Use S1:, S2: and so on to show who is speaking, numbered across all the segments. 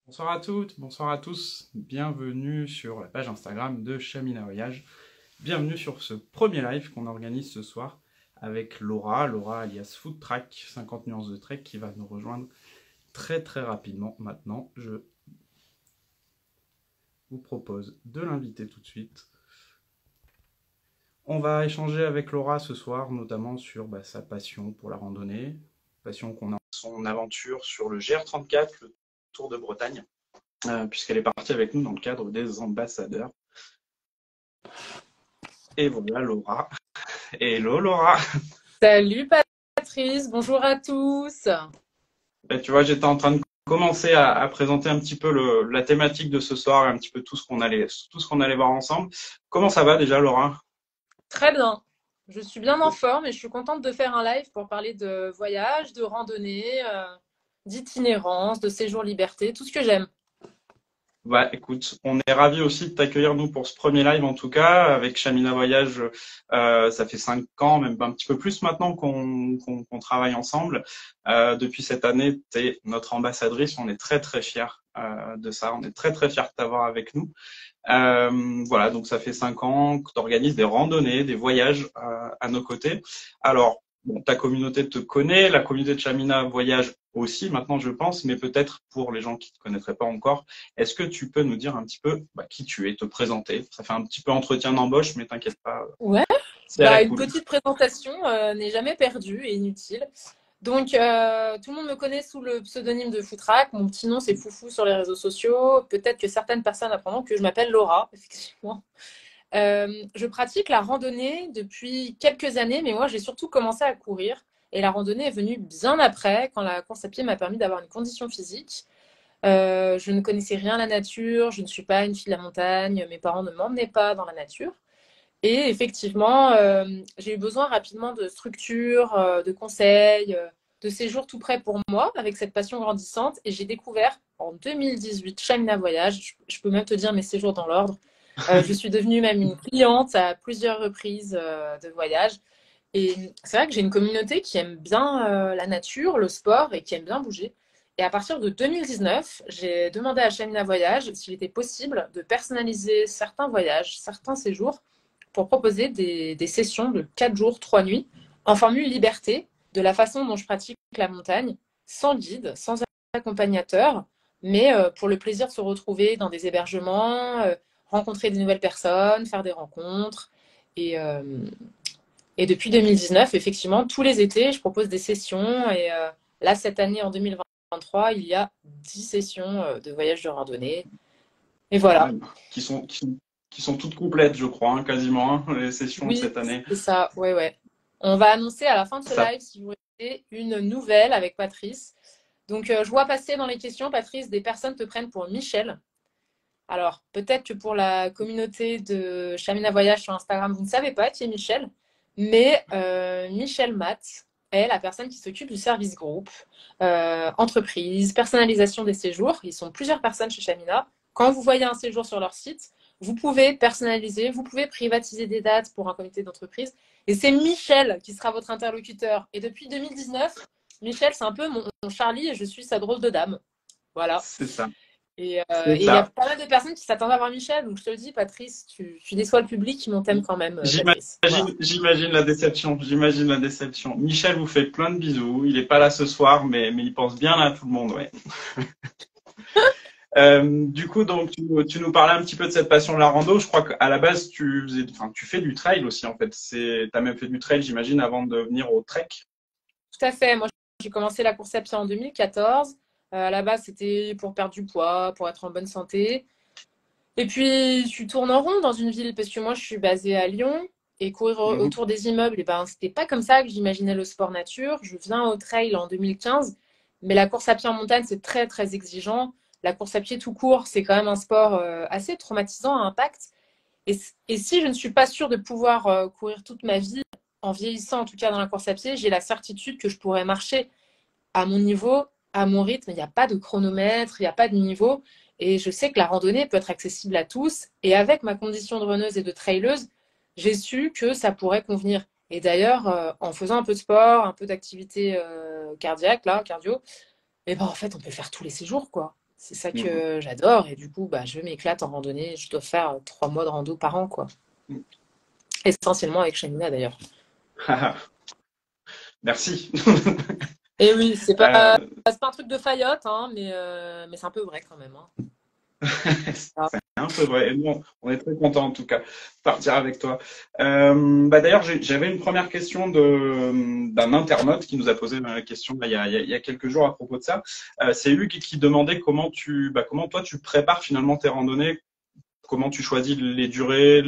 S1: Bonsoir à toutes, bonsoir à tous, bienvenue sur la page Instagram de Chamina Voyage. Bienvenue sur ce premier live qu'on organise ce soir avec Laura alias Food Track, 50 nuances de trek, qui va nous rejoindre très rapidement maintenant. Je vous propose de l'inviter tout de suite. On va échanger avec Laura ce soir, notamment sur sa passion pour la randonnée, passion qu'on a son aventure sur le GR34, le Tour de Bretagne, puisqu'elle est partie avec nous dans le cadre des ambassadeurs. Et voilà Laura. Hello Laura.
S2: Salut Patrice, bonjour à tous.
S1: Ben, tu vois, j'étais en train de commencer à présenter un petit peu la thématique de ce soir, un petit peu tout ce qu'on allait voir ensemble. Comment ça va déjà Laura?
S2: Très bien. Je suis bien en forme et je suis contente de faire un live pour parler de voyage, de randonnée, d'itinérance, de séjour liberté, tout ce que j'aime.
S1: Bah écoute, on est ravis aussi de t'accueillir nous pour ce premier live en tout cas avec Chamina Voyage. Ça fait 5 ans, même un petit peu plus maintenant qu'on travaille ensemble. Depuis cette année, tu es notre ambassadrice. On est très fiers de ça. On est très fiers de t'avoir avec nous. Voilà, donc ça fait 5 ans que tu organises des randonnées, des voyages à nos côtés. Alors, bon, ta communauté te connaît, la communauté de Chamina Voyage aussi maintenant je pense, mais peut-être pour les gens qui ne te connaîtraient pas encore, est-ce que tu peux nous dire un petit peu qui tu es, te présenter? Ça fait un petit peu entretien d'embauche, mais t'inquiète pas,
S2: Ouais,
S1: c'est à la
S2: une
S1: cool.
S2: petite présentation n'est jamais perdue et inutile. Donc, tout le monde me connaît sous le pseudonyme de Footrack. Mon petit nom, c'est Foufou sur les réseaux sociaux. Peut-être que certaines personnes apprendront que je m'appelle Laura, effectivement. Je pratique la randonnée depuis quelques années, mais moi, j'ai surtout commencé à courir. Et la randonnée est venue bien après, quand la course à pied m'a permis d'avoir une condition physique. Je ne connaissais rien à la nature, je ne suis pas une fille de la montagne, mes parents ne m'emmenaient pas dans la nature. Et effectivement, j'ai eu besoin rapidement de structures, de conseils, de séjours tout près pour moi, avec cette passion grandissante. Et j'ai découvert en 2018 Chamina Voyage. Je peux même te dire mes séjours dans l'ordre. Je suis devenue même une cliente à plusieurs reprises de voyage. Et c'est vrai que j'ai une communauté qui aime bien la nature, le sport et qui aime bien bouger. Et à partir de 2019, j'ai demandé à Chamina Voyage s'il était possible de personnaliser certains voyages, certains séjours pour proposer des sessions de 4 jours, 3 nuits en formule liberté, de la façon dont je pratique la montagne, sans guide, sans accompagnateur, mais pour le plaisir de se retrouver dans des hébergements, rencontrer des nouvelles personnes, faire des rencontres. Et, euh, et depuis 2019, effectivement, tous les étés, je propose des sessions. Et là, cette année, en 2023, il y a 10 sessions de voyage de randonnée. Et
S1: Quand
S2: voilà.
S1: même, qui sont toutes complètes, je crois, hein, quasiment, hein, les sessions de
S2: Oui,
S1: cette année.
S2: c'est ça. Ouais, ouais. On va annoncer à la fin de ce
S1: Ça,
S2: live, si vous voulez, une nouvelle avec Patrice. Donc, je vois passer dans les questions, Patrice, des personnes te prennent pour Michel. Alors, peut-être que pour la communauté de Chamina Voyage sur Instagram, vous ne savez pas qui est Michel, mais Michel Matt est la personne qui s'occupe du service groupe, entreprise, personnalisation des séjours. Ils sont plusieurs personnes chez Chamina. Quand vous voyez un séjour sur leur site, vous pouvez personnaliser, vous pouvez privatiser des dates pour un comité d'entreprise. Et c'est Michel qui sera votre interlocuteur. Et depuis 2019, Michel, c'est un peu mon Charlie et je suis sa drôle de dame. Voilà.
S1: c'est ça.
S2: Et
S1: C'est
S2: il y a
S1: ça.
S2: pas mal de personnes qui s'attendent à voir Michel. Donc, je te le dis, Patrice, tu déçois le public, ils m'ont t'aime quand même, Patrice. Voilà.
S1: J'imagine la déception. J'imagine la déception. Michel vous fait plein de bisous. Il n'est pas là ce soir, mais il pense bien à tout le monde, ouais. Du coup, donc, tu nous parlais un petit peu de cette passion de la rando. Je crois qu'à la base, tu fais du trail aussi, en fait. T'as même fait du trail, j'imagine, avant de venir au trek.
S2: Tout à fait. Moi, j'ai commencé la course à pied en 2014. À la base, c'était pour perdre du poids, pour être en bonne santé. Et puis, tu tournes en rond dans une ville parce que moi, je suis basée à Lyon et courir
S1: Mhm.
S2: autour des immeubles, et ben, c'était pas comme ça que j'imaginais le sport nature. Je viens au trail en 2015, mais la course à pied en montagne, c'est très exigeant. La course à pied tout court, c'est quand même un sport assez traumatisant à impact. Et si je ne suis pas sûre de pouvoir courir toute ma vie, en vieillissant en tout cas dans la course à pied, j'ai la certitude que je pourrais marcher à mon niveau, à mon rythme. Il n'y a pas de chronomètre, il n'y a pas de niveau. Et je sais que la randonnée peut être accessible à tous. Et avec ma condition de runneuse et de traileuse, j'ai su que ça pourrait convenir. Et d'ailleurs, en faisant un peu de sport, un peu d'activité cardiaque, là, cardio, et ben en fait, on peut faire tous les séjours, quoi. C'est ça
S1: Mhm.
S2: que j'adore. Et du coup, bah, je m'éclate en randonnée. Je dois faire 3 mois de rando par an, quoi. Essentiellement avec Shamina, d'ailleurs.
S1: Merci.
S2: Et oui,
S1: Euh,
S2: c'est pas un truc de faillotte, hein, mais c'est un peu vrai quand même, hein. Ah.
S1: c'est un peu vrai. Et bon, on est très content en tout cas de partir avec toi. D'ailleurs, j'avais une première question d'un internaute qui nous a posé la question il y a quelques jours à propos de ça. C'est Hugues qui demandait comment toi tu prépares finalement tes randonnées, comment tu choisis les durées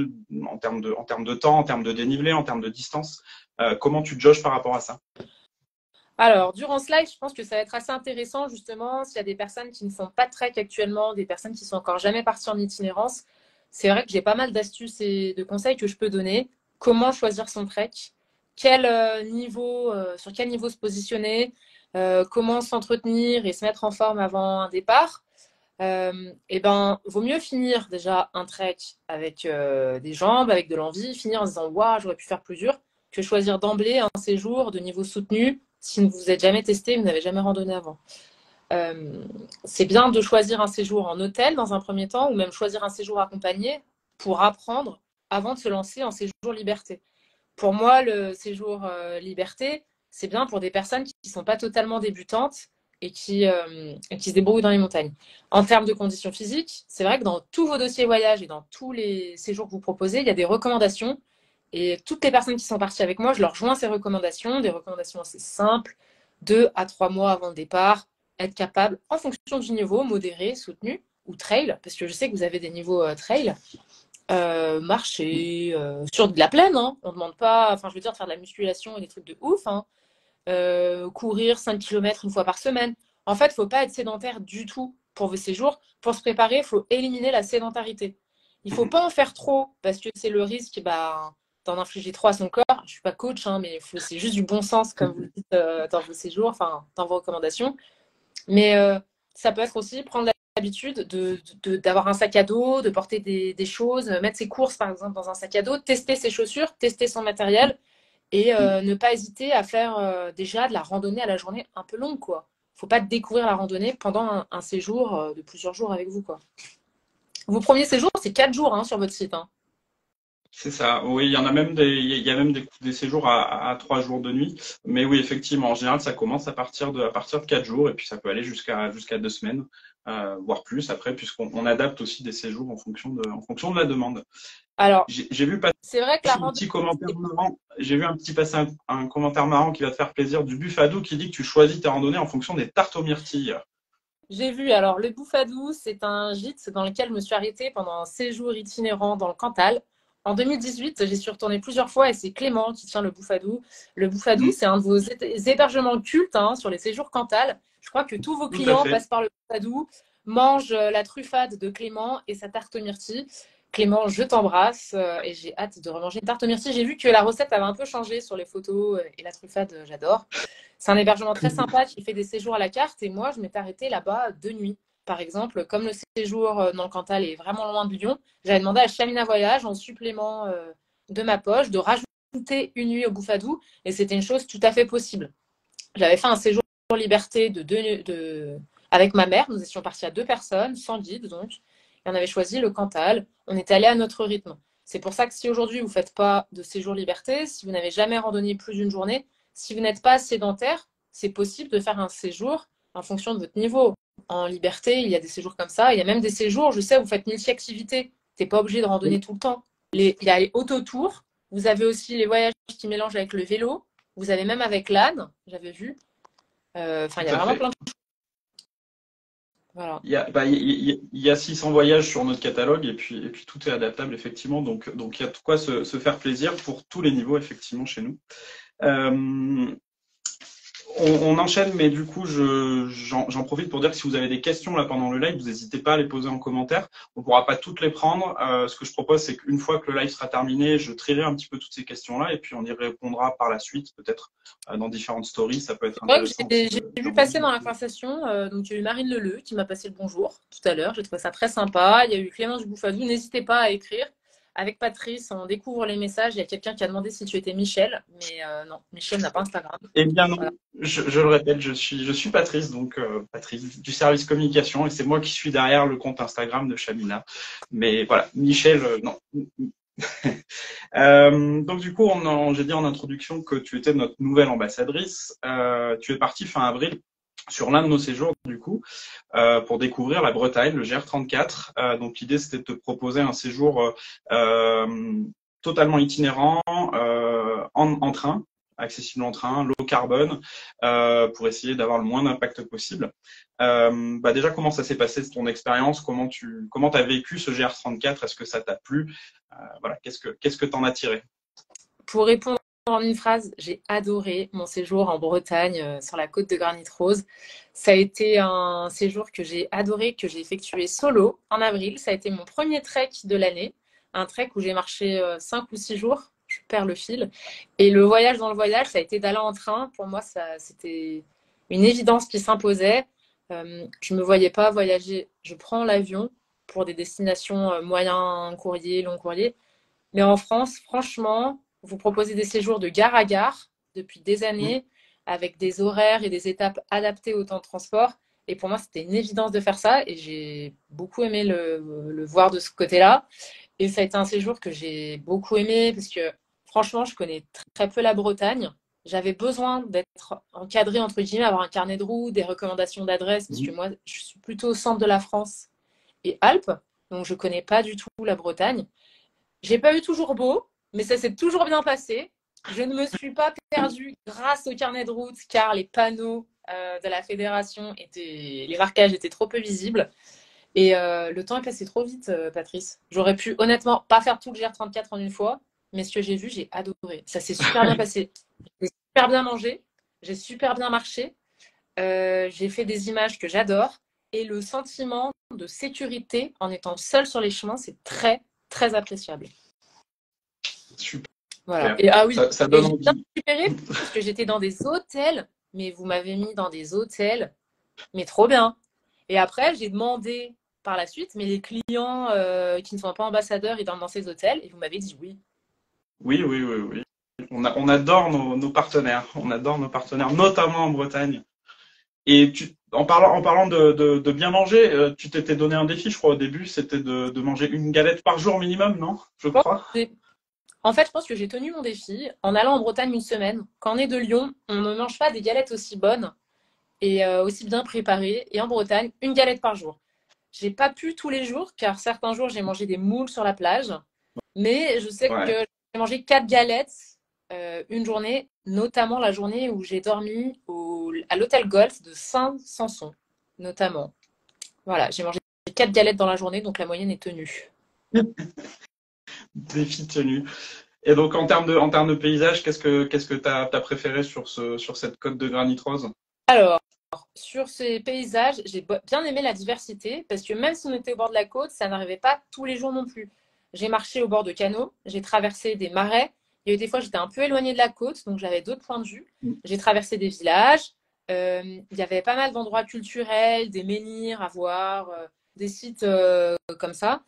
S1: en termes de temps, en termes de dénivelé, en termes de distance. Comment tu te jauges par rapport à ça?
S2: Alors, durant ce live, je pense que ça va être assez intéressant, justement, s'il y a des personnes qui ne font pas de trek actuellement, des personnes qui sont encore jamais parties en itinérance. C'est vrai que j'ai pas mal d'astuces et de conseils que je peux donner. Comment choisir son trek, sur quel niveau se positionner, comment s'entretenir et se mettre en forme avant un départ. Et ben, vaut mieux finir déjà un trek avec des jambes, avec de l'envie, finir en se disant waouh, j'aurais pu faire plus dur, que choisir d'emblée un séjour de niveau soutenu si vous vous êtes jamais testé, vous n'avez jamais randonné avant. C'est bien de choisir un séjour en hôtel dans un premier temps, ou même choisir un séjour accompagné pour apprendre avant de se lancer en séjour liberté. Pour moi, le séjour liberté, c'est bien pour des personnes qui ne sont pas totalement débutantes et qui se débrouillent dans les montagnes. En termes de conditions physiques, c'est vrai que dans tous vos dossiers voyage et dans tous les séjours que vous proposez, il y a des recommandations. Et toutes les personnes qui sont parties avec moi, je leur joins ces recommandations, des recommandations assez simples, 2 à 3 mois avant le départ, être capable, en fonction du niveau, modéré, soutenu ou trail, parce que je sais que vous avez des niveaux trail, marcher sur de la plaine, hein. On ne demande pas, enfin je veux dire, de faire de la musculation et des trucs de ouf, hein. Courir 5 km une fois par semaine. En fait, il ne faut pas être sédentaire du tout pour vos séjours. Pour se préparer, il faut éliminer la sédentarité. Il ne faut pas en faire trop parce que c'est le risque d'en infliger trop à son corps. Je ne suis pas coach, hein, mais c'est juste du bon sens, comme vous le dites dans vos séjours, enfin dans vos recommandations. Mais ça peut être aussi prendre l'habitude d'avoir un sac à dos, de porter des choses, mettre ses courses par exemple dans un sac à dos, tester ses chaussures, tester son matériel et ne pas hésiter à faire déjà de la randonnée à la journée un peu longue, quoi. Faut pas découvrir la randonnée pendant un séjour de plusieurs jours avec vous, quoi. Vos premiers séjours, c'est 4 jours hein, sur votre site, hein.
S1: C'est ça. Oui, il y en a même il y a même des séjours à 3 jours de nuit. Mais oui, effectivement, en général, ça commence à partir de 4 jours et puis ça peut aller jusqu'à 2 semaines, voire plus après, puisqu'on adapte aussi des séjours en fonction de la demande.
S2: Alors,
S1: J'ai vu passer
S2: c'est vrai que la
S1: un
S2: randonnée,
S1: petit commentaire marrant. J'ai vu un petit passer un commentaire marrant qui va te faire plaisir du Buffadou qui dit que tu choisis tes randonnées en fonction des tartes aux myrtilles.
S2: j'ai vu. Alors, le Bouffadou, c'est un gîte dans lequel je me suis arrêtée pendant un séjour itinérant dans le Cantal. En 2018, j'y suis retournée plusieurs fois et c'est Clément qui tient le Bouffadou. Le Bouffadou,
S1: Mm,
S2: c'est un de vos hébergements cultes hein, sur les séjours Cantal. Je crois que tous vos
S1: tout à
S2: clients
S1: fait.
S2: passent par le Bouffadou, mangent la truffade de Clément et sa tarte aux myrtilles. Clément, je t'embrasse et j'ai hâte de remanger une tarte aux myrtilles. J'ai vu que la recette avait un peu changé sur les photos et la truffade, j'adore. C'est un hébergement très sympa qui fait des séjours à la carte et moi, je m'étais arrêtée là-bas 2 nuits. Par exemple, comme le séjour dans le Cantal est vraiment loin de Lyon, j'avais demandé à Chamina Voyage en supplément de ma poche de rajouter une nuit au Bouffadou et c'était une chose tout à fait possible. J'avais fait un séjour liberté avec ma mère. Nous étions partis à 2 personnes, sans guide donc. Et on avait choisi le Cantal. On était allé à notre rythme. C'est pour ça que si aujourd'hui vous ne faites pas de séjour liberté, si vous n'avez jamais randonné plus d'une journée, si vous n'êtes pas sédentaire, c'est possible de faire un séjour en fonction de votre niveau. En liberté, il y a des séjours comme ça. Il y a même des séjours, je sais, vous faites multi-activités. Tu n'es pas obligé de randonner tout le temps. Il y a les autotours. Vous avez aussi les voyages qui mélangent avec le vélo. Vous avez même avec l'âne, j'avais vu. Enfin,
S1: Tout
S2: il y a
S1: à
S2: vraiment plein
S1: fait.
S2: de choses. Voilà.
S1: Il y a 600 voyages sur notre catalogue et puis tout est adaptable effectivement. Donc il y a de quoi se faire plaisir pour tous les niveaux effectivement chez nous. Euh, on enchaîne, mais du coup, j'en profite pour dire que si vous avez des questions là pendant le live, vous n'hésitez pas à les poser en commentaire. On ne pourra pas toutes les prendre. Ce que je propose, c'est qu'une fois que le live sera terminé, je trierai un petit peu toutes ces questions-là et puis on y répondra par la suite, peut-être dans différentes stories. Ça peut être
S2: C'est vrai que
S1: intéressant aussi
S2: j'ai vu
S1: d'en
S2: passer
S1: manger.
S2: dans la conversation, donc il y a eu Marine Leleu qui m'a passé le bonjour tout à l'heure. J'ai trouvé ça très sympa. Il y a eu Clémence Bouffadou. N'hésitez pas à écrire. avec Patrice, on découvre les messages. Il y a quelqu'un qui a demandé si tu étais Michel, mais non, Michel n'a pas Instagram.
S1: Eh bien non,
S2: Voilà.
S1: je le répète, je suis Patrice, donc Patrice du service communication, et c'est moi qui suis derrière le compte Instagram de Chamina. Mais voilà, Michel, non. Donc du coup, j'ai dit en introduction que tu étais notre nouvelle ambassadrice. Tu es partie fin avril sur l'un de nos séjours, du coup, pour découvrir la Bretagne, le GR34. Donc l'idée, c'était de te proposer un séjour totalement itinérant, en train, accessible en train, low carbone, pour essayer d'avoir le moins d'impact possible. Déjà, comment ça s'est passé ton expérience? Comment t'as vécu ce GR34? Est-ce que ça t'a plu? Voilà, qu'est-ce que t'en as tiré?
S2: Pour répondre en une phrase, j'ai adoré mon séjour en Bretagne, sur la côte de Granit Rose. Ça a été un séjour que j'ai adoré, que j'ai effectué solo en avril. Ça a été mon premier trek de l'année, un trek où j'ai marché 5 ou 6 jours. Je perds le fil. Et le voyage dans le voyage, ça a été d'aller en train. Pour moi, c'était une évidence qui s'imposait. Je ne me voyais pas voyager. Je prends l'avion pour des destinations moyen courrier, long courrier. Mais en France, franchement, vous proposez des séjours de gare à gare depuis des années, avec des horaires et des étapes adaptées au temps de transport. Et pour moi, c'était une évidence de faire ça. Et j'ai beaucoup aimé le voir de ce côté-là. Et ça a été un séjour que j'ai beaucoup aimé parce que franchement, je connais très peu la Bretagne. J'avais besoin d'être encadrée, entre guillemets, avoir un carnet de route, des recommandations d'adresses, parce que moi, je suis plutôt au centre de la France et Alpes, donc je connais pas du tout la Bretagne. J'ai pas eu toujours beau, mais ça s'est toujours bien passé. Je ne me suis pas perdue grâce au carnet de route, car les panneaux de la fédération les marquages étaient trop peu visibles. Et le temps est passé trop vite, Patrice. J'aurais pu honnêtement pas faire tout le GR34 en une fois, mais ce que j'ai vu, j'ai adoré. Ça s'est super bien passé. J'ai super bien mangé, j'ai super bien marché, j'ai fait des images que j'adore. Et le sentiment de sécurité en étant seul sur les chemins, c'est très, très appréciable.
S1: Super.
S2: Voilà. Et ah oui,
S1: ça
S2: et
S1: donne
S2: j'ai bien
S1: envie.
S2: récupéré parce que j'étais dans des hôtels, mais vous m'avez mis dans des hôtels, mais trop bien. Et après, j'ai demandé par la suite, mais les clients qui ne sont pas ambassadeurs, ils dorment dans ces hôtels, et vous m'avez dit oui.
S1: Oui, oui, oui, oui. On adore nos partenaires. On adore nos partenaires, notamment en Bretagne. Et en parlant de bien manger, tu t'étais donné un défi, je crois, au début, c'était de manger une galette par jour minimum, non? Je
S2: Bon,
S1: crois.
S2: en fait, je pense que j'ai tenu mon défi en allant en Bretagne une semaine. Quand on est de Lyon, on ne mange pas des galettes aussi bonnes et aussi bien préparées. Et en Bretagne, une galette par jour. J'ai pas pu tous les jours, car certains jours, j'ai mangé des moules sur la plage. Mais je sais que
S1: Ouais.
S2: j'ai mangé 4 galettes une journée, notamment la journée où j'ai dormi à l'hôtel Golf de Saint-Sanson, notamment. Voilà, j'ai mangé 4 galettes dans la journée, donc la moyenne est tenue.
S1: Défi tenu. Et donc, en termes de paysage, qu'est-ce que t'as préféré sur cette côte de granit rose?
S2: Alors, sur ces paysages, j'ai bien aimé la diversité, parce que même si on était au bord de la côte, ça n'arrivait pas tous les jours non plus. J'ai marché au bord de canaux, j'ai traversé des marais. Il y a eu des fois, j'étais un peu éloignée de la côte, donc j'avais d'autres points de vue. J'ai traversé des villages. Il y avait pas mal d'endroits culturels, des menhirs à voir, des sites comme ça.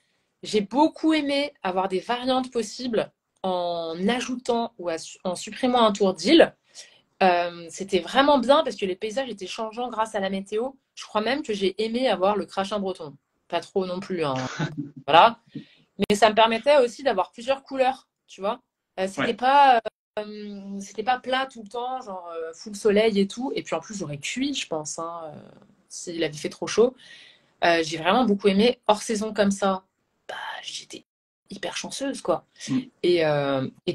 S2: J'ai beaucoup aimé avoir des variantes possibles en ajoutant ou en supprimant un tour d'île. C'était vraiment bien parce que les paysages étaient changeants grâce à la météo. Je crois même que j'ai aimé avoir le crachin breton. Pas trop non plus, hein. Voilà. Mais ça me permettait aussi d'avoir plusieurs couleurs, tu vois. Euh, c'était
S1: Ouais.
S2: pas, c'était pas plat tout le temps, genre full soleil et tout. Et puis en plus, j'aurais cuit, je pense, hein, s'il avait fait trop chaud. J'ai vraiment beaucoup aimé. Hors saison comme ça, bah, j'étais hyper chanceuse, quoi. Et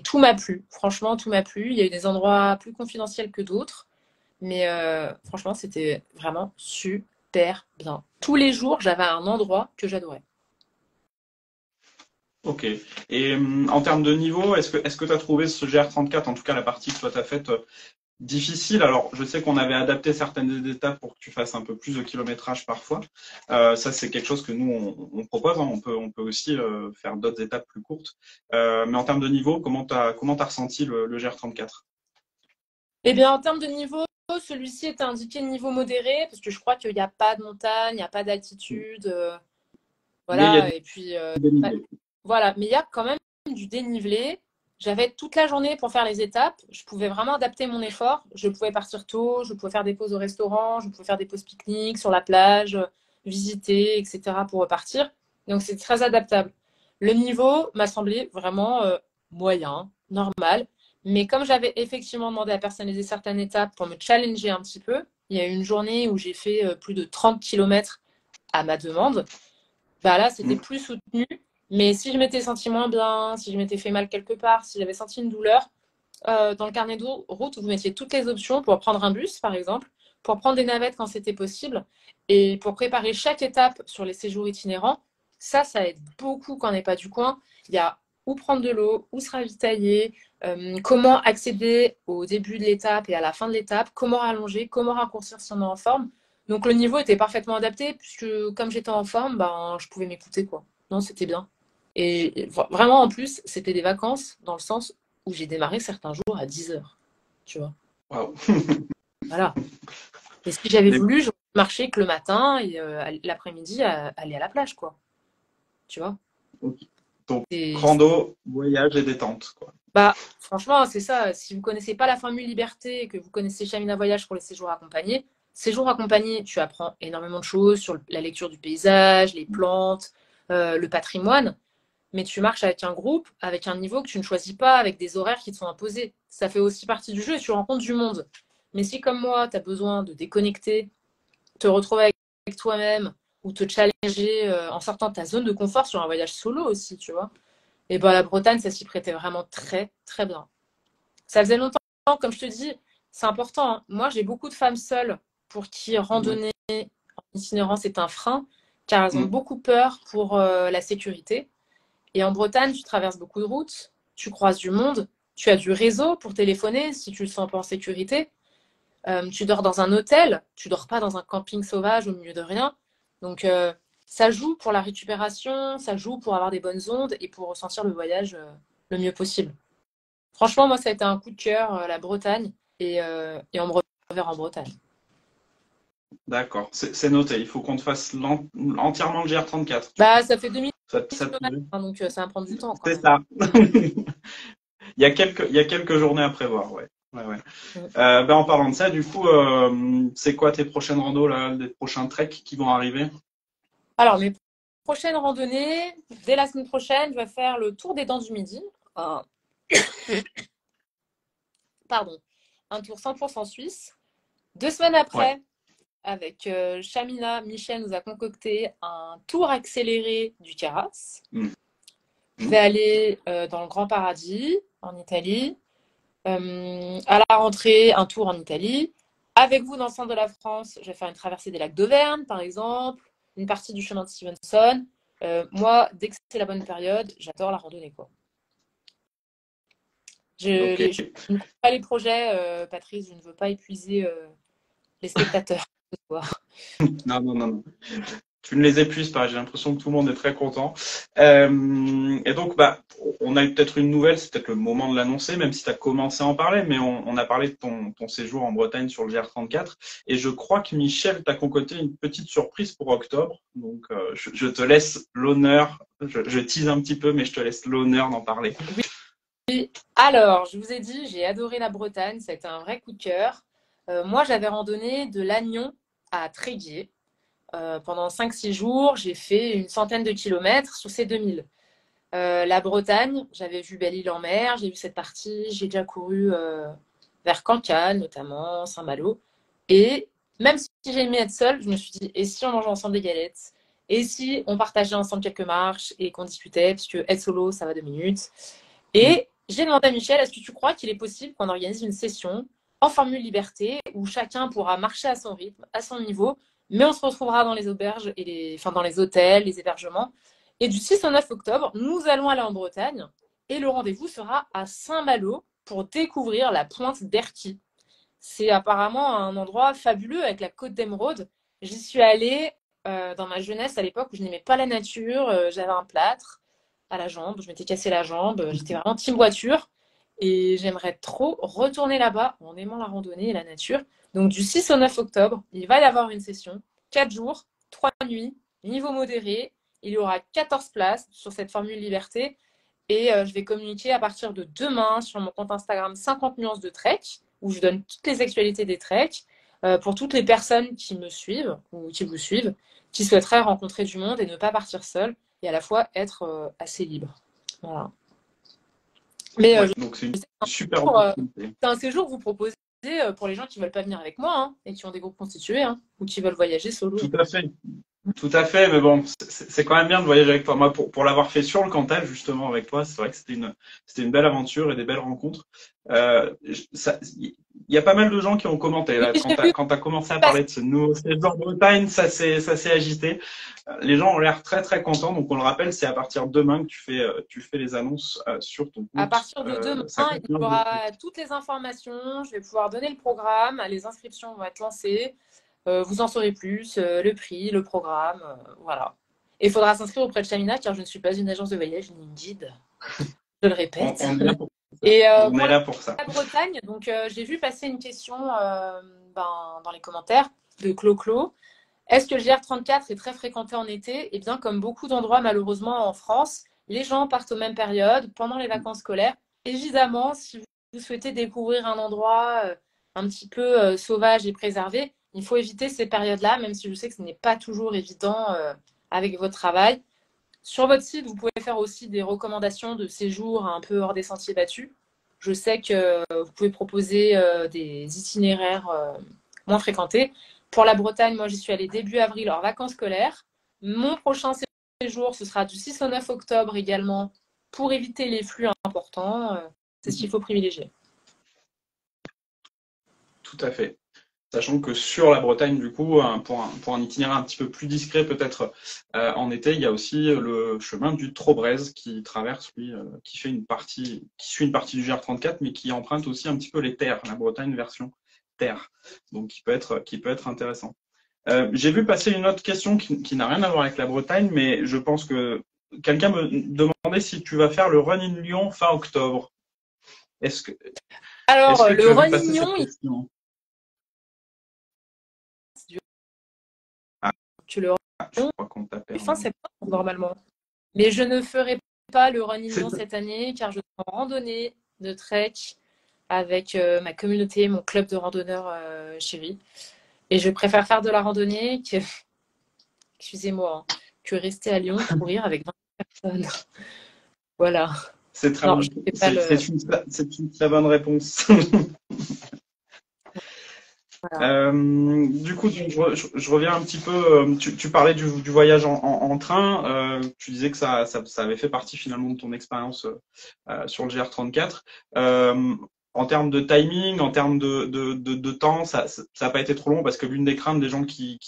S2: tout m'a plu. Franchement, tout m'a plu. Il y a eu des endroits plus confidentiels que d'autres. Mais franchement, c'était vraiment super bien. Tous les jours, j'avais un endroit que j'adorais.
S1: Ok. Et en termes de niveau, est-ce que tu as trouvé ce GR34, en tout cas la partie que toi tu as faite, difficile? Alors, je sais qu'on avait adapté certaines étapes pour que tu fasses un peu plus de kilométrage parfois. Ça, c'est quelque chose que nous, on propose, hein. On peut aussi faire d'autres étapes plus courtes. Mais en termes de niveau, comment t'as ressenti le GR34?
S2: Eh bien, en termes de niveau, celui-ci était indiqué niveau modéré, parce que je crois qu'il n'y a pas de montagne, il n'y a pas d'altitude.
S1: Mais il y a
S2: Voilà. Et puis,
S1: des niveaux.
S2: Voilà, mais il y a quand même du dénivelé. J'avais toute la journée pour faire les étapes. Je pouvais vraiment adapter mon effort. Je pouvais partir tôt, je pouvais faire des pauses au restaurant, je pouvais faire des pauses pique-nique sur la plage, visiter, etc. pour repartir. Donc c'est très adaptable. Le niveau m'a semblé vraiment moyen, normal. Mais comme j'avais effectivement demandé à personnaliser certaines étapes pour me challenger un petit peu, il y a eu une journée où j'ai fait plus de 30 km à ma demande. Bah là, c'était plus soutenu. Mais si je m'étais senti moins bien, si je m'étais fait mal quelque part, si j'avais senti une douleur, dans le carnet de route, vous mettiez toutes les options pour prendre un bus, par exemple, pour prendre des navettes quand c'était possible, et pour préparer chaque étape sur les séjours itinérants. Ça aide beaucoup quand on n'est pas du coin. Il y a où prendre de l'eau, où se ravitailler, comment accéder au début de l'étape et à la fin de l'étape, comment rallonger, comment raccourcir si on est en forme. Donc le niveau était parfaitement adapté, puisque comme j'étais en forme, ben, je pouvais m'écouter, quoi. Non, c'était bien. Et vraiment, en plus, c'était des vacances dans le sens où j'ai démarré certains jours à 10 heures, tu vois.
S1: Wow.
S2: Voilà. Et si j'avais
S1: Des-
S2: voulu, j'aurais marché que le matin et l'après-midi, aller à la plage, quoi. Tu vois.
S1: Donc,
S2: Et,
S1: rando, voyage et détente, quoi.
S2: bah, franchement, c'est ça. Si vous connaissez pas la formule liberté et que vous connaissez Chamina Voyage pour les séjours accompagnés, tu apprends énormément de choses sur la lecture du paysage, les plantes, le patrimoine. Mais tu marches avec un groupe, avec un niveau que tu ne choisis pas, avec des horaires qui te sont imposés. Ça fait aussi partie du jeu et tu rencontres du monde. Mais si, comme moi, tu as besoin de déconnecter, te retrouver avec toi-même ou te challenger en sortant de ta zone de confort sur un voyage solo aussi, tu vois, et ben la Bretagne, ça s'y prêtait vraiment très, très bien. Ça faisait longtemps, comme je te dis, c'est important, hein. Moi, j'ai beaucoup de femmes seules pour qui
S1: Ouais.
S2: randonner en itinérance est un frein, car elles ont
S1: Mm.
S2: beaucoup peur pour la sécurité. Et en Bretagne, tu traverses beaucoup de routes, tu croises du monde, tu as du réseau pour téléphoner si tu ne te sens pas en sécurité. Tu dors dans un hôtel, tu dors pas dans un camping sauvage au milieu de rien. Donc ça joue pour la récupération, ça joue pour avoir des bonnes ondes et pour ressentir le voyage le mieux possible. Franchement, moi, ça a été un coup de cœur, la Bretagne, et on me reverra en Bretagne.
S1: D'accord, c'est noté. Il faut qu'on te fasse entièrement le GR34, du coup.
S2: Bah, ça fait 2000
S1: Ça te
S2: km,
S1: plaît.
S2: hein, donc ça va me prendre du temps quand
S1: C'est
S2: même.
S1: ça. Il y a quelques journées à prévoir, ouais. Ouais, ouais.
S2: Mm.
S1: Ben, en parlant de ça, du coup, c'est quoi tes prochaines randos, là, les prochains treks qui vont arriver?
S2: Alors, mes prochaines randonnées, dès la semaine prochaine, je vais faire le tour des Dents du Midi. Un, pardon, un tour 100% suisse. 2 semaines
S1: Ouais.
S2: après, avec Chamina, Michel nous a concocté un tour accéléré du Caras.
S1: Mm.
S2: Je vais aller dans le Grand Paradis, en Italie. À la rentrée, un tour en Italie. Avec vous, dans le centre de la France, je vais faire une traversée des lacs d'Auvergne, par exemple, une partie du chemin de Stevenson. Moi, dès que c'est la bonne période, j'adore la randonnée, quoi.
S1: Ok.
S2: Je ne coupe pas les projets, Patrice, je ne veux pas épuiser les spectateurs ce soir.
S1: Non, non, non, non. Tu ne les épuises pas. J'ai l'impression que tout le monde est très content. Et donc, bah, on a eu peut-être une nouvelle. C'est peut-être le moment de l'annoncer, même si tu as commencé à en parler. Mais on a parlé de ton séjour en Bretagne sur le GR34. Et je crois que Michel t'a concocté une petite surprise pour octobre. Donc, je te laisse l'honneur. Je tease un petit peu, mais je te laisse l'honneur d'en parler.
S2: Oui. Alors, je vous ai dit, j'ai adoré la Bretagne. Ça a été un vrai coup de cœur. Moi, j'avais randonné de Lannion à Tréguier. Pendant 5-6 jours, j'ai fait une centaine de kilomètres sur ces 2000. La Bretagne, j'avais vu Belle-Île-en-Mer, j'ai vu cette partie, j'ai déjà couru vers Cancale, notamment, Saint-Malo. Et même si j'ai aimé être seule, je me suis dit, et si on mangeait ensemble des galettes? Et si on partageait ensemble quelques marches et qu'on discutait? Parce que être solo, ça va 2 minutes. Et j'ai demandé à Michel, est-ce que tu crois qu'il est possible qu'on organise une session en formule liberté où chacun pourra marcher à son rythme, à son niveau, mais on se retrouvera dans les auberges enfin dans les hôtels, les hébergements. Et du 6 au 9 octobre, nous allons aller en Bretagne et le rendez-vous sera à Saint-Malo pour découvrir la pointe d'Erquy. C'est apparemment un endroit fabuleux avec la côte d'Émeraude. J'y suis allée dans ma jeunesse à l'époque où je n'aimais pas la nature. J'avais un plâtre à la jambe, je m'étais cassé la jambe. J'étais vraiment team voiture. Et j'aimerais trop retourner là-bas en aimant la randonnée et la nature. Donc du 6 au 9 octobre, il va y avoir une session. 4 jours, 3 nuits, niveau modéré. Il y aura 14 places sur cette formule liberté. Et je vais communiquer à partir de demain sur mon compte Instagram 50 nuances de trek, où je donne toutes les actualités des treks pour toutes les personnes qui me suivent ou qui vous suivent, qui souhaiteraient rencontrer du monde et ne pas partir seul, et à la fois être assez libre. Voilà. Mais
S1: donc c'est une
S2: je sais que
S1: super opportunité.
S2: c'est un séjour que vous proposez pour les gens qui ne veulent pas venir avec moi hein, et qui ont des groupes constitués hein, ou qui veulent voyager solo.
S1: Tout à fait. Tout à fait, mais bon, c'est quand même bien de voyager avec toi. Moi, pour l'avoir fait sur le Cantal, justement, avec toi, c'est vrai que c'était une belle aventure et des belles rencontres. Il y a pas mal de gens qui ont commenté,
S2: Oui,
S1: là,
S2: j'ai vu
S1: quand t'as commencé à
S2: passer.
S1: parler de ce nouveau séjour en Bretagne, ça s'est agité. Les gens ont l'air très, très contents. Donc, on le rappelle, c'est à partir de demain que tu fais les annonces sur ton
S2: À
S1: compte.
S2: partir de demain,
S1: 50
S2: il y
S1: millions de-
S2: aura toutes les informations. Je vais pouvoir donner le programme. Les inscriptions vont être lancées. Vous en saurez plus, le prix, le programme, voilà. Et il faudra s'inscrire auprès de Chamina car je ne suis pas une agence de voyage ni une guide, je le répète.
S1: On est là pour ça.
S2: Et
S1: On
S2: pour
S1: est là pour ça.
S2: la Bretagne, donc j'ai vu passer une question dans les commentaires de Clo-Clo. Est-ce que le GR34 est très fréquenté en été? Eh bien, comme beaucoup d'endroits malheureusement en France, les gens partent aux mêmes périodes, pendant les vacances scolaires. Évidemment, si vous souhaitez découvrir un endroit un petit peu sauvage et préservé, il faut éviter ces périodes-là, même si je sais que ce n'est pas toujours évident avec votre travail. Sur votre site, vous pouvez faire aussi des recommandations de séjours un peu hors des sentiers battus. Je sais que vous pouvez proposer des itinéraires moins fréquentés. Pour la Bretagne, moi, j'y suis allée début avril hors vacances scolaires. Mon prochain séjour, ce sera du 6 au 9 octobre également pour éviter les flux importants. C'est ce qu'il faut privilégier.
S1: Tout à fait. Sachant que sur la Bretagne, du coup, pour un itinéraire un petit peu plus discret, peut-être en été, il y a aussi le chemin du Trobrez qui traverse, lui, qui suit une partie du GR34, mais qui emprunte aussi un petit peu les terres, la Bretagne version terre, donc qui peut être intéressant. J'ai vu passer une autre question qui n'a rien à voir avec la Bretagne, mais je pense que quelqu'un me demandait si tu vas faire le Run in Lyon fin octobre. Est-ce que, est-ce
S2: Alors,
S1: que tu
S2: le
S1: as vu passer
S2: Renignon,
S1: cette
S2: il
S1: question? Ah,
S2: que le
S1: je
S2: Renignon
S1: crois qu'on t'a
S2: est fin
S1: perdu.
S2: septembre normalement. Mais je ne ferai pas le Renignon
S1: C'est
S2: cette année car je suis en randonnée de trek avec ma communauté, mon club de randonneurs chéris. Et je préfère faire de la randonnée que, excusez-moi, hein, que rester à Lyon courir avec 20 personnes. Voilà.
S1: C'est très
S2: Non,
S1: bon.
S2: je ne fais pas le.
S1: C'est une très bonne réponse.
S2: Voilà.
S1: Du coup, je reviens un petit peu. Tu parlais du voyage en train. Tu disais que ça avait fait partie finalement de ton expérience sur le GR34. En termes de timing, en termes de temps, ça n'a pas été trop long parce que l'une des craintes des gens qui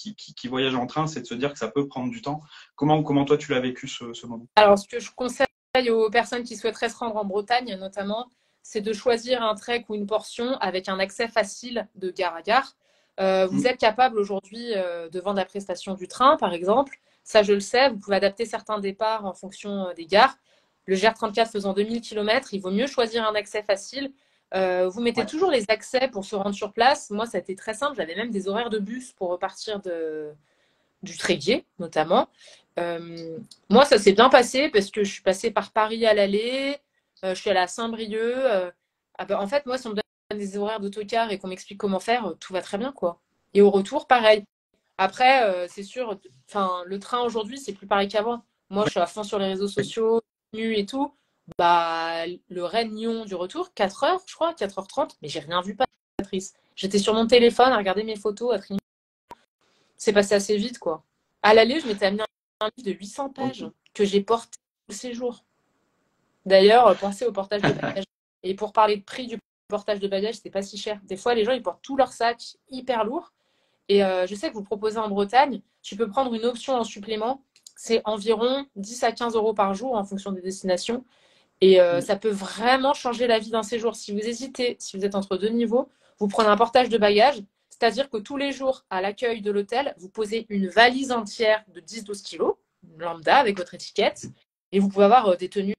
S1: voyagent en train, c'est de se dire que ça peut prendre du temps. Comment toi tu l'as vécu ce moment?
S2: Alors, ce que je conseille aux personnes qui souhaiteraient se rendre en Bretagne, notamment, c'est de choisir un trek ou une portion avec un accès facile de gare à gare. Vous êtes capable aujourd'hui de vendre la prestation du train, par exemple. Ça, je le sais. Vous pouvez adapter certains départs en fonction des gares. Le GR34 faisant 2000 km, il vaut mieux choisir un accès facile. Vous mettez
S1: Ouais.
S2: toujours les accès pour se rendre sur place. Moi, ça a été très simple. J'avais même des horaires de bus pour repartir du Tréguier, notamment. Moi, ça s'est bien passé parce que je suis passée par Paris à l'aller. Je suis allée à Saint-Brieuc. En fait, moi, si on me donne des horaires d'autocar et qu'on m'explique comment faire, tout va très bien, quoi. Et au retour, pareil. Après, c'est sûr, enfin, le train aujourd'hui, c'est plus pareil qu'avant. Moi, je suis à fond sur les réseaux sociaux, nu et tout. Bah, le Rennes-Lyon du retour, 4 heures, je crois, 4h30, mais j'ai rien vu, Patrice. J'étais sur mon téléphone à regarder mes photos, à trier. C'est passé assez vite, quoi. À l'aller, je m'étais amené un livre de 800 pages
S1: Ok.
S2: que j'ai porté au séjour. D'ailleurs, pensez au portage de bagages. Et pour parler de prix du portage de bagages, c'est pas si cher. Des fois, les gens, ils portent tout leur sac hyper lourd. Et je sais que vous proposez en Bretagne, tu peux prendre une option en supplément. C'est environ 10 à 15 euros par jour en fonction des destinations. Et ça peut vraiment changer la vie d'un séjour. Si vous hésitez, si vous êtes entre deux niveaux, vous prenez un portage de bagages. C'est-à-dire que tous les jours, à l'accueil de l'hôtel, vous posez une valise entière de 10-12 kilos, lambda, avec votre étiquette. Et vous pouvez avoir des tenues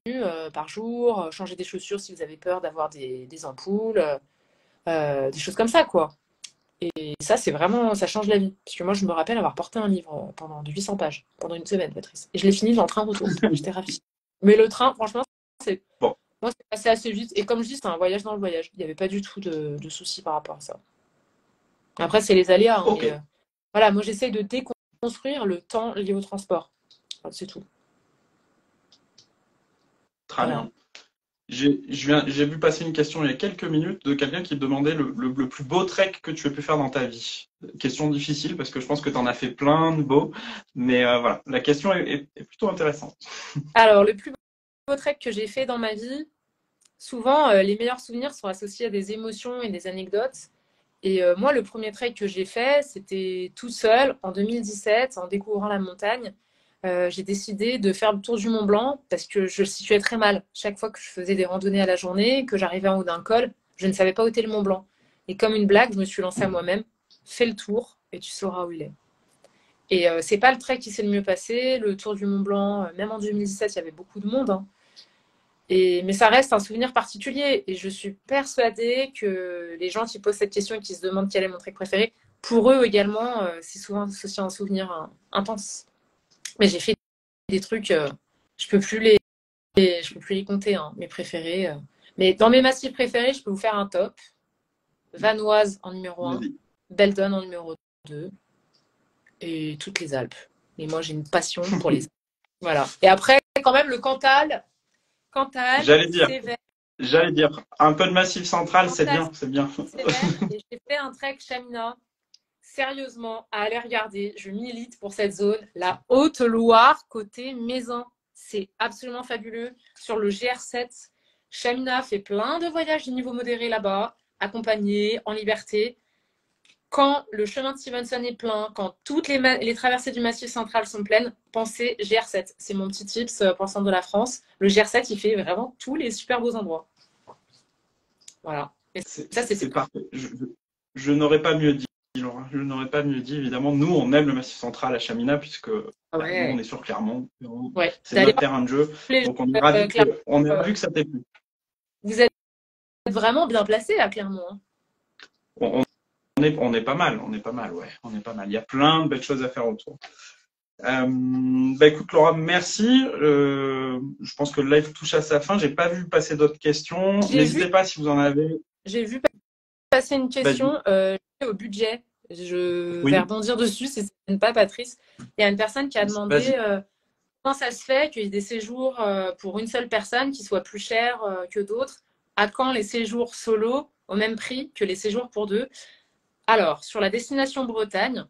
S2: par jour, changer des chaussures si vous avez peur d'avoir des ampoules, des choses comme ça, quoi. Et ça, c'est vraiment, ça change la vie. Parce que moi, je me rappelle avoir porté un livre pendant 800 pages, pendant une semaine, Patrice. Et je l'ai fini dans le train retour. J'étais ravie. Mais le train, franchement, c'est,
S1: Bon,
S2: moi, c'est passé assez vite. Et comme je dis, c'est un voyage dans le voyage. Il n'y avait pas du tout de soucis par rapport à ça. Après, c'est les aléas, hein,
S1: ok,
S2: mais voilà, moi, j'essaye de déconstruire le temps lié au transport. Enfin, c'est tout.
S1: très
S2: Voilà.
S1: bien. J'ai vu passer une question il y a quelques minutes de quelqu'un qui demandait le plus beau trek que tu aies pu faire dans ta vie. Question difficile parce que je pense que tu en as fait plein de beaux, mais voilà, la question est plutôt intéressante.
S2: Alors, le plus beau trek que j'ai fait dans ma vie, souvent, les meilleurs souvenirs sont associés à des émotions et des anecdotes. Et moi, le premier trek que j'ai fait, c'était tout seul en 2017, en découvrant la montagne. J'ai décidé de faire le tour du Mont Blanc parce que je le situais très mal. Chaque fois que je faisais des randonnées à la journée, que j'arrivais en haut d'un col, je ne savais pas où était le Mont Blanc. Et comme une blague, je me suis lancée à moi-même, fais le tour et tu sauras où il est. Et c'est pas le trek qui s'est le mieux passé. Le tour du Mont Blanc, même en 2017, il y avait beaucoup de monde, hein. Mais ça reste un souvenir particulier. Et je suis persuadée que les gens qui posent cette question et qui se demandent quel est mon trek préféré, pour eux également, c'est souvent associé à un souvenir intense. Mais j'ai fait des trucs, je peux plus les, je peux plus les compter, hein, mes préférés. Mais dans mes massifs préférés, je peux vous faire un top. Vanoise en numéro un,
S1: Vas-y.
S2: Belledonne en numéro 2 et toutes les Alpes. Et moi, j'ai une passion pour les Alpes. Voilà. Et après, quand même, le Cantal. Cantal,
S1: J'allais dire,
S2: Cévennes.
S1: j'allais dire, un peu de massif central, c'est
S2: Cantal,
S1: bien, c'est bien.
S2: Cévennes. Et j'ai fait un trek Chamina. Sérieusement, à aller regarder, je milite pour cette zone, la Haute-Loire, côté Mézin. C'est absolument fabuleux. Sur le GR7, Chamina fait plein de voyages de niveau modéré là-bas, accompagnés, en liberté. Quand le chemin de Stevenson est plein, quand toutes les traversées du Massif central sont pleines, pensez GR7. C'est mon petit tips pour le centre de la France. Le GR7, il fait vraiment tous les super beaux endroits. Voilà. Et ça, c'était
S1: C'est parfait. Je n'aurais pas mieux dit, Laura. Je n'aurais pas mieux dit. Évidemment, nous, on aime le Massif central à Chamina puisque bah, nous, on
S2: ouais.
S1: est sur Clermont.
S2: Ouais.
S1: C'est
S2: D'aller
S1: notre
S2: voir
S1: terrain de jeu.
S2: les gens,
S1: Donc, on est
S2: euh,
S1: ravi que ça t'ait plu.
S2: vous êtes vraiment bien placé à Clermont, hein.
S1: On, on est pas mal. On est pas mal, ouais. On est pas mal. Il y a plein de belles choses à faire autour. Bah écoute Laura, merci. Je pense que le live touche à sa fin. J'ai pas vu passer d'autres questions.
S2: J'ai vu,
S1: N'hésitez pas si vous en avez.
S2: j'ai vu passer une
S1: Vas-y.
S2: question au budget. Je vais
S1: Oui,
S2: rebondir dessus, si ce n'est pas Patrice. Il y a une personne qui a demandé
S1: vas-y.
S2: comment ça se fait qu'il y ait des séjours pour une seule personne qui soient plus chers que d'autres. À quand les séjours solo au même prix que les séjours pour deux? Alors, sur la destination Bretagne,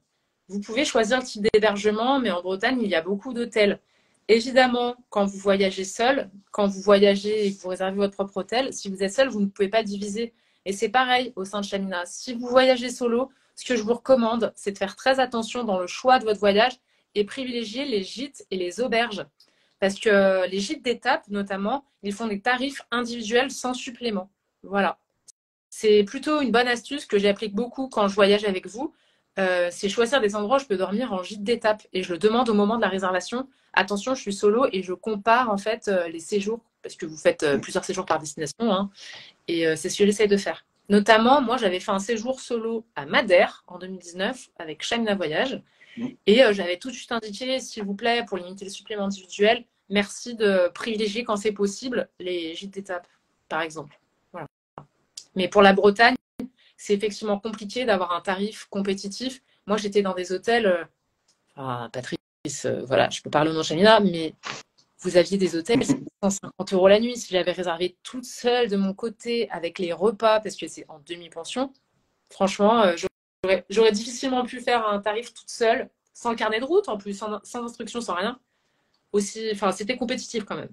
S2: vous pouvez choisir le type d'hébergement, mais en Bretagne, il y a beaucoup d'hôtels. Évidemment, quand vous voyagez seul, quand vous voyagez et que vous réservez votre propre hôtel, si vous êtes seul, vous ne pouvez pas diviser. Et c'est pareil au sein de Chamina. Si vous voyagez solo, ce que je vous recommande, c'est de faire très attention dans le choix de votre voyage et privilégier les gîtes et les auberges. Parce que les gîtes d'étape, notamment, ils font des tarifs individuels sans supplément. Voilà. C'est plutôt une bonne astuce que j'applique beaucoup quand je voyage avec vous. C'est choisir des endroits où je peux dormir en gîte d'étape. Et je le demande au moment de la réservation. Attention, je suis solo et je compare en fait les séjours, parce que vous faites plusieurs séjours par destination, hein, et c'est ce que j'essaye de faire. Notamment, moi, j'avais fait un séjour solo à Madère en 2019 avec China Voyage. Et j'avais tout de suite indiqué, s'il vous plaît, pour limiter le supplément individuel, merci de privilégier quand c'est possible les gîtes d'étape, par exemple. Voilà. Mais pour la Bretagne, c'est effectivement compliqué d'avoir un tarif compétitif. Moi, j'étais dans des hôtels, Patrice, voilà, je peux parler au nom de Chamina, mais vous aviez des hôtels, c'est 150 € la nuit. Si j'avais réservé toute seule de mon côté avec les repas, parce que c'est en demi-pension, franchement, j'aurais difficilement pu faire un tarif toute seule, sans le carnet de route en plus, sans instruction, sans rien. Aussi, enfin, c'était compétitif quand même.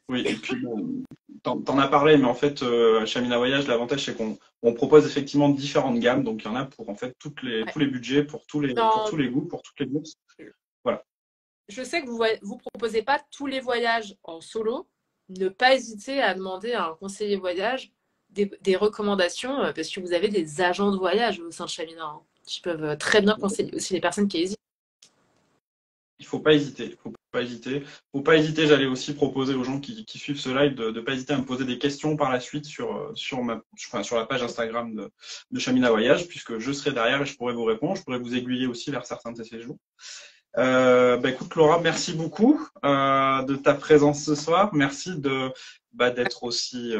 S1: Oui, et puis bon, t'en as parlé, mais en fait, à Chamina Voyage, l'avantage c'est qu'on propose effectivement différentes gammes, donc il y en a pour en fait
S2: Ouais.
S1: tous les budgets, pour
S2: Non,
S1: tous les goûts, pour toutes les bourses. Voilà.
S2: je sais que vous proposez pas tous les voyages en solo. Ne pas hésiter à demander à un conseiller voyage des recommandations parce que vous avez des agents de voyage au sein de Chamina, hein, qui peuvent très bien conseiller aussi les personnes qui hésitent.
S1: faut pas hésiter. Faut pas hésiter. Faut pas hésiter. J'allais aussi proposer aux gens qui suivent ce live de pas hésiter à me poser des questions par la suite sur la page Instagram de Chamina Voyage, puisque je serai derrière et je pourrai vous répondre. Je pourrai vous aiguiller aussi vers certains de ces séjours. Écoute Laura, merci beaucoup de ta présence ce soir. Merci d'être aussi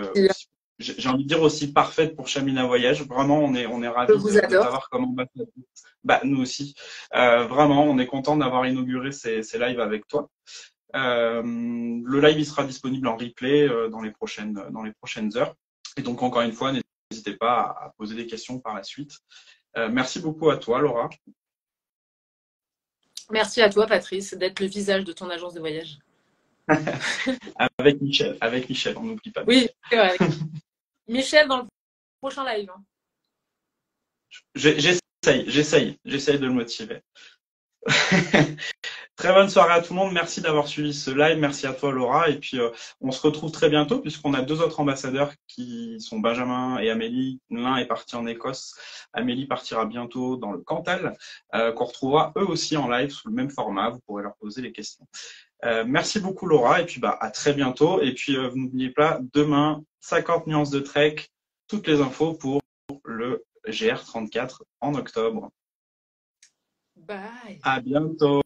S1: j'ai envie de dire aussi parfaite pour Chamina Voyage. Vraiment, on est ravis de t'avoir comme ambassadeur. Nous aussi. Vraiment, on est content d'avoir inauguré ces lives avec toi. Le live il sera disponible en replay dans les prochaines heures. Et donc encore une fois, n'hésitez pas à poser des questions par la suite. Merci beaucoup à toi, Laura.
S2: Merci à toi, Patrice, d'être le visage de ton agence de voyage.
S1: Avec Michel, on n'oublie pas.
S2: Oui, c'est vrai. Michel dans le prochain live.
S1: J'essaye de le motiver. Très bonne soirée à tout le monde. Merci d'avoir suivi ce live. Merci à toi, Laura. Et puis, on se retrouve très bientôt puisqu'on a 2 autres ambassadeurs qui sont Benjamin et Amélie. L'un est parti en Écosse. Amélie partira bientôt dans le Cantal, qu'on retrouvera eux aussi en live sous le même format. Vous pourrez leur poser les questions. Merci beaucoup, Laura. Et puis, à très bientôt. Et puis, vous n'oubliez pas, demain, 50 nuances de trek. Toutes les infos pour le GR34 en octobre.
S2: Bye.
S1: À bientôt.